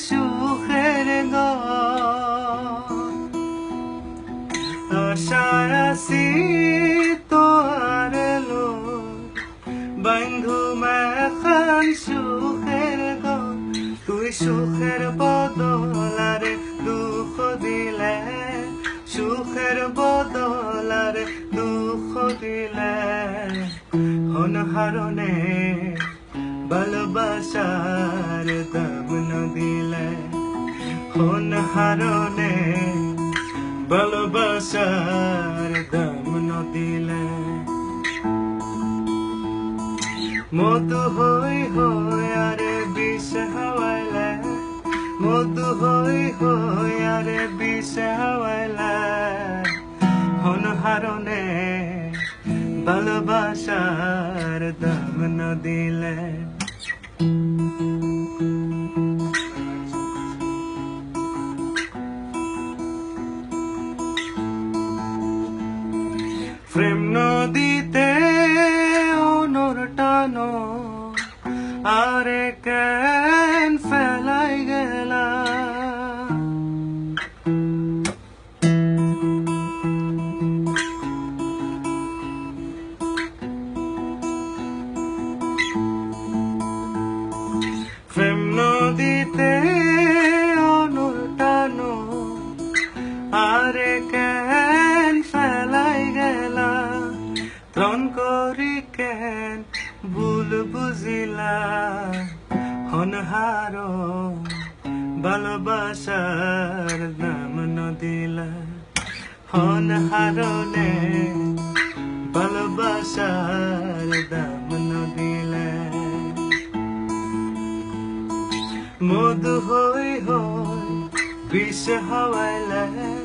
সুখের আশায় আছি তোর লো বন্ধু মেখান সুখের তুই সুখের বদলারে দুঃখ দিলে সুখের বদলারে দুঃখ দিলে অনহারণে ভালোবাসার দাম দিলে অনহারণে ভালোবাসার দাম দিলে মধু হই হই আরে বিষ হাওয়াইলে মধু হই হই আরে বিষ হাওয়াইলে অনহারণে ভালোবাসার দাম দিলে প্রেম নদীতে অনর টানো আরে কেন ফেলাই গেলা প্রেম নদীতে অনর টানো আরে কেন ফেলাই গেলা ত্রণ করি কেন ভুল বুঝিলা অনহার ভালোবাসার নাম দিলা অনহারণে ভালোবাসার দাম দিলে মধু হই হই বিষ হাওয়াইলে